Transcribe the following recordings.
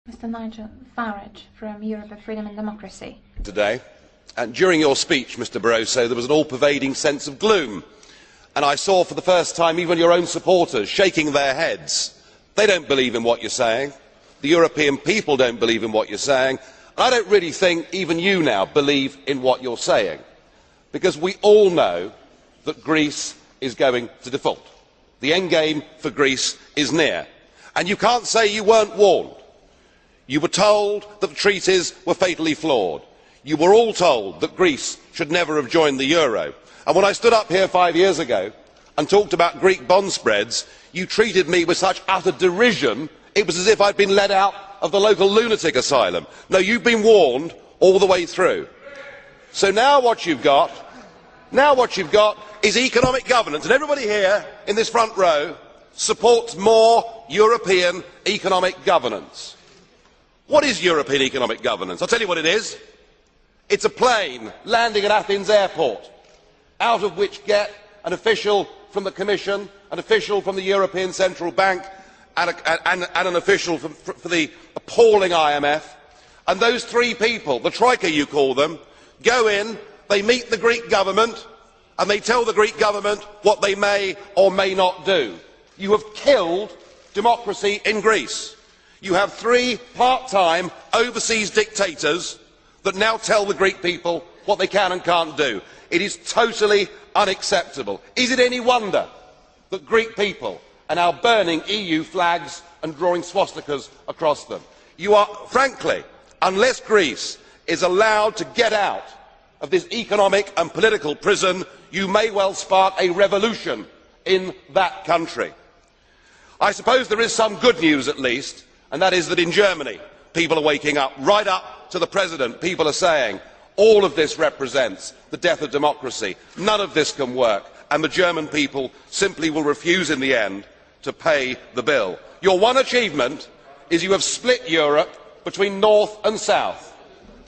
Mr. Nigel Farage from Europe of Freedom and Democracy. Today, and during your speech, Mr. Barroso, there was an all-pervading sense of gloom, and I saw for the first time even your own supporters shaking their heads. They don't believe in what you're saying. The European people don't believe in what you're saying. And I don't really think even you now believe in what you're saying, because we all know that Greece is going to default. The end game for Greece is near, and you can't say you weren't warned. You were told that the treaties were fatally flawed. You were all told that Greece should never have joined the euro. And when I stood up here 5 years ago and talked about Greek bond spreads, you treated me with such utter derision, it was as if I'd been let out of the local lunatic asylum. No, you've been warned all the way through. So now what you've got is economic governance, and everybody here in this front row supports more European economic governance. What is European economic governance? I'll tell you what it is. It's a plane landing at Athens airport, out of which get an official from the Commission, an official from the European Central Bank, and an official for the appalling IMF. And those three people, the Troika you call them, go in, they meet the Greek government, and they tell the Greek government what they may or may not do. You have killed democracy in Greece. You have three part-time overseas dictators that now tell the Greek people what they can and can't do. It is totally unacceptable. Is it any wonder that Greek people are now burning EU flags and drawing swastikas across them? You are, frankly, unless Greece is allowed to get out of this economic and political prison, you may well spark a revolution in that country. I suppose there is some good news at least, and that is that in Germany people are waking up. Right up to the President, people are saying all of this represents the death of democracy, none of this can work, and the German people simply will refuse in the end to pay the bill. Your one achievement is you have split Europe between north and south.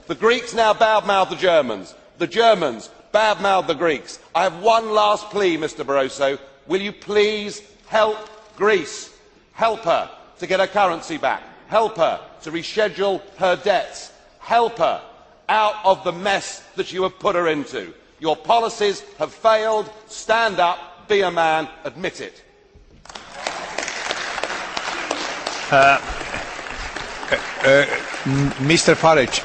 The Greeks now badmouth the Germans. The Germans badmouth the Greeks. I have one last plea, Mr. Barroso. Will you please help Greece? Help her to get her currency back. Help her to reschedule her debts. Help her out of the mess that you have put her into. Your policies have failed. Stand up, be a man, admit it. Mr. Farage,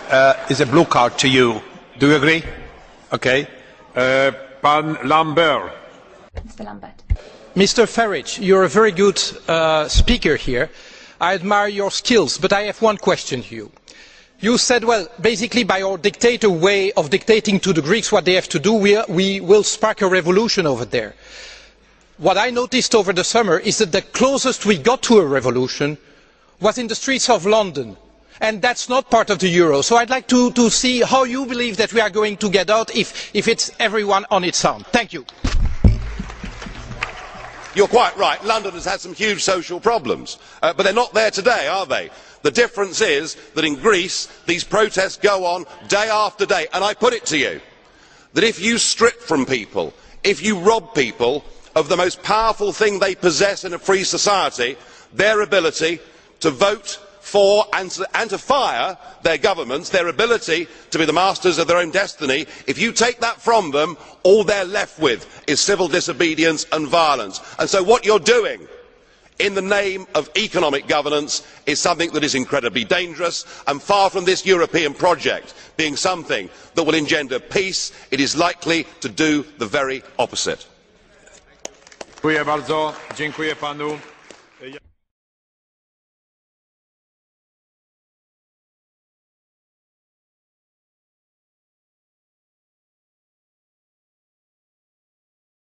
is a blue card to you. Do you agree? Okay. Pan Lambert. Mr. Lambert. Mr. Farage, you're a very good speaker here. I admire your skills, but I have one question to you. You said, well, basically by our dictator way of dictating to the Greeks what they have to do, we will spark a revolution over there. What I noticed over the summer is that the closest we got to a revolution was in the streets of London, and that's not part of the euro. So I'd like to see how you believe that we are going to get out if it's everyone on its own. Thank you. You're quite right. London has had some huge social problems, but they're not there today, are they? The difference is that in Greece, these protests go on day after day. And I put it to you that if you strip from people, if you rob people of the most powerful thing they possess in a free society, their ability to vote for and to fire their governments, their ability to be the masters of their own destiny, if you take that from them, all they're left with is civil disobedience and violence. And so what you're doing in the name of economic governance is something that is incredibly dangerous, and far from this European project being something that will engender peace, it is likely to do the very opposite. Dziękuję bardzo. Dziękuję panu.